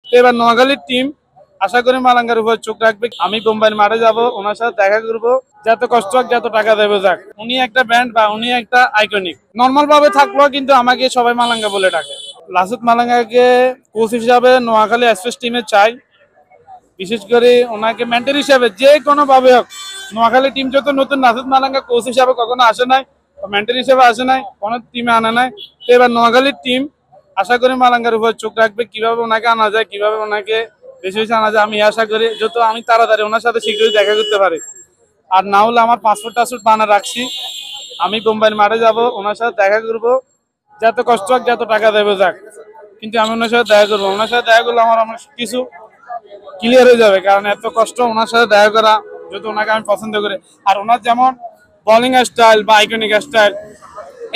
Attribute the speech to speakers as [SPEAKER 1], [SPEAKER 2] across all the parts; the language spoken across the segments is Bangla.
[SPEAKER 1] তো এবার নোয়াখালীর টিম আশা করি মালাঙ্গার উপর চোখ রাখবে। আমি বোম্বাইয়ের মাঠে যাব, ওনার সাথে দেখা করবো। যত কষ্ট হোক, যত টাকা দেবে যাক, উনি একটা ব্যান্ড বা উনি একটা আইকনিক। নর্মাল ভাবে থাকলেও কিন্তু আমাকে সবাই মালাঙ্গা বলে ডাকে। লাসুদ মালাঙ্গাকে কোচ হিসাবে নোয়াখালী এক্সপ্রেস টিমে চাই। বিশেষ করে ওনাকে মেন্টর হিসাবে যে কোনো ভাবে হোক, নোয়াখালী টিম যত নতুন, লাসুদ মালাঙ্গা কোচ হিসাবে কখনো আসে নাই, মেন্টর হিসেবে আসে নাই, কোনো টিমে আনে নাই। তো এবার নোয়াখালীর টিম আশা করি মালাঙ্গার উপর চোখ রাখবে, কিভাবে ওনাকে আনা যায়, কিভাবে ওনাকে বেশি বেশি আনা যায়। আমি আশা করি যত আমি তাড়াতাড়ি ওনার সাথে শীঘ্রই দেখা করতে পারি। আর না হলে আমার পাসপোর্ট টাসপোর্ট বানা রাখছি, আমি বোম্বাইয়ের মাঠে যাব, ওনার সাথে দেখা করবো। যত কষ্ট হোক, যত টাকা দেবে যাক, কিন্তু আমি ওনার সাথে দেখা করবো। ওনার সাথে দেখা করলে আমার অনেক কিছু ক্লিয়ার হয়ে যাবে, কারণ এত কষ্ট ওনার সাথে দেখা করা, যেহেতু ওনাকে আমি পছন্দ করি। আর ওনার যেমন বোলিং স্টাইল বা আইকনিক স্টাইল,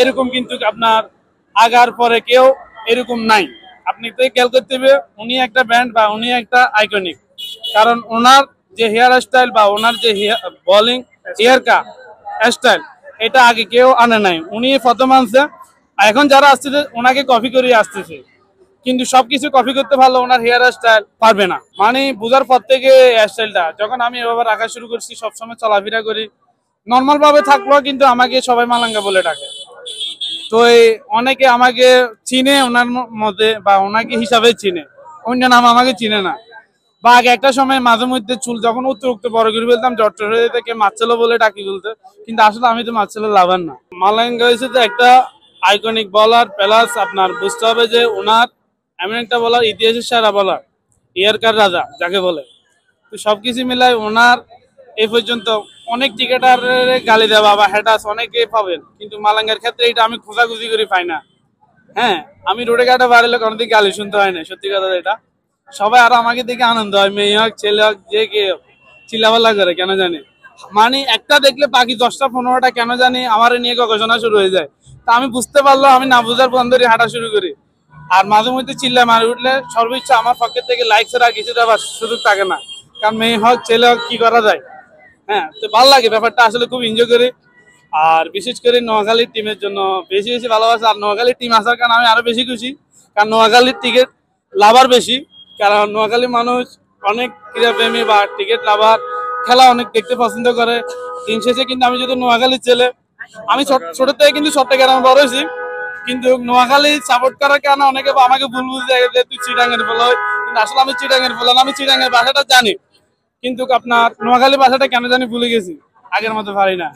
[SPEAKER 1] এরকম কিন্তু আপনার আগার পরে কেউ এরকম নাই। আপনি তো খেয়াল করতে হবে, উনি একটা ব্যান্ড বা উনি একটা আইকনিক। কারণ ওনার যে হেয়ার স্টাইল বা ওনার যে বোলিং হেয়ার কাট স্টাইল, এটা আগে কেউ আনে নাই, উনি প্রথম আনছে। এখন যারা আসতেছে ওনাকে কপি করে আসতেছে, কিন্তু সবকিছু কপি করতে পারলে ওনার হেয়ার স্টাইল পারবে না। মানে বোঝার পর থেকে স্টাইলটা যখন আমি এভাবে রাখা শুরু করছি, সবসময় চলাফেরা করি, নর্মাল ভাবে থাকলেও কিন্তু আমাকে সবাই মালাঙ্গা বলে ডাকে। তো অনেকে আমাকে চিনে ওনার মধ্যে বা ওনাকে হিসাবে চিনে, অন্য নাম আমাকে চিনে না। বা আগে একটা সময় মাঝে মধ্যে চুল যখন অতিরিক্ত বড় করে ফেলতাম, জট হয়ে থেকে মাছেলো বলে ডাকি বলতে, কিন্তু আসলে আমি তো মাছেলো লাভার না। মালাঙ্গা হয়েছে যে একটা আইকনিক বলার, প্লাস আপনার বুঝতে হবে যে ওনার এমন একটা বলার, ইতিহাসের সেরা বলার, ইয়ারকার রাজা যাকে বলে। তো সবকিছু মিলাই ওনার এই পর্যন্ত অনেক ক্রিকেটারের গালি দেওয়া বা হ্যাটাস অনেকে পাবেন, কিন্তু মালাঙ্গার ক্ষেত্রে এটা আমি খোঁজাখুঁজি করে পাই না। হ্যাঁ, আমি রোডে ঘাটে বাড়িলে কোনোদিন গালি শুনতে হয় না, সত্যি কথা এটা। সবাই আরো আমাকে দেখে আনন্দ হয়, মেয়ে হোক ছেলে হোক যে কেউ চিল্লাপাল্লা করে কেন জানি। মানে একটা দেখলে বাকি 10টা 15টা কেন জানি আমার নিয়ে গবেষণা শুরু হয়ে যায়। তা আমি বুঝতে পারলো, আমি না বুঝার বন্ধরে হাঁটা শুরু করি। আর মাঝে মধ্যে চিল্লা মারি উঠলে সর্বোচ্চ আমার পক্ষের থেকে লাইক ছাড়া কিছুটা সুযোগ থাকে না। কারণ মেয়ে হোক ছেলে হোক কি করা যায়। হ্যাঁ, তো ভালো লাগে ব্যাপারটা, আসলে খুব এনজয় করি। আর বিশেষ করে নোয়াখালীর টিমের জন্য বেশি বেশি ভালোবাসা। আর নোয়াখালীর টিম আসার কারণে আমি আরো বেশি খুশি, কারণ নোয়াখালীর টিকিট লাভার বেশি। কারণ নোয়াখালীর মানুষ অনেক ক্রীড়াপ্রেমী বা টিকিট লাভার, খেলা অনেক দেখতে পছন্দ করে। দিন শেষে কিন্তু আমি যদি নোয়াখালীর ছেলে, আমি ছোট থেকে কিন্তু চট্টগ্রামে বড় হয়েছি, কিন্তু নোয়াখালী সাপোর্ট করার কারণে অনেকে আমাকে ভুল বুঝে যে তুই চিটাঙ্গের ফেলো, কিন্তু আসলে আমি চিটাঙ্গের ফেলাম, আমি চিটাঙ্গের ভাষাটা জানি, কিন্তু আপনার নোয়াখালী ভাষাটা কেন জানি ভুলে গেছি, আগের মতো পারি না।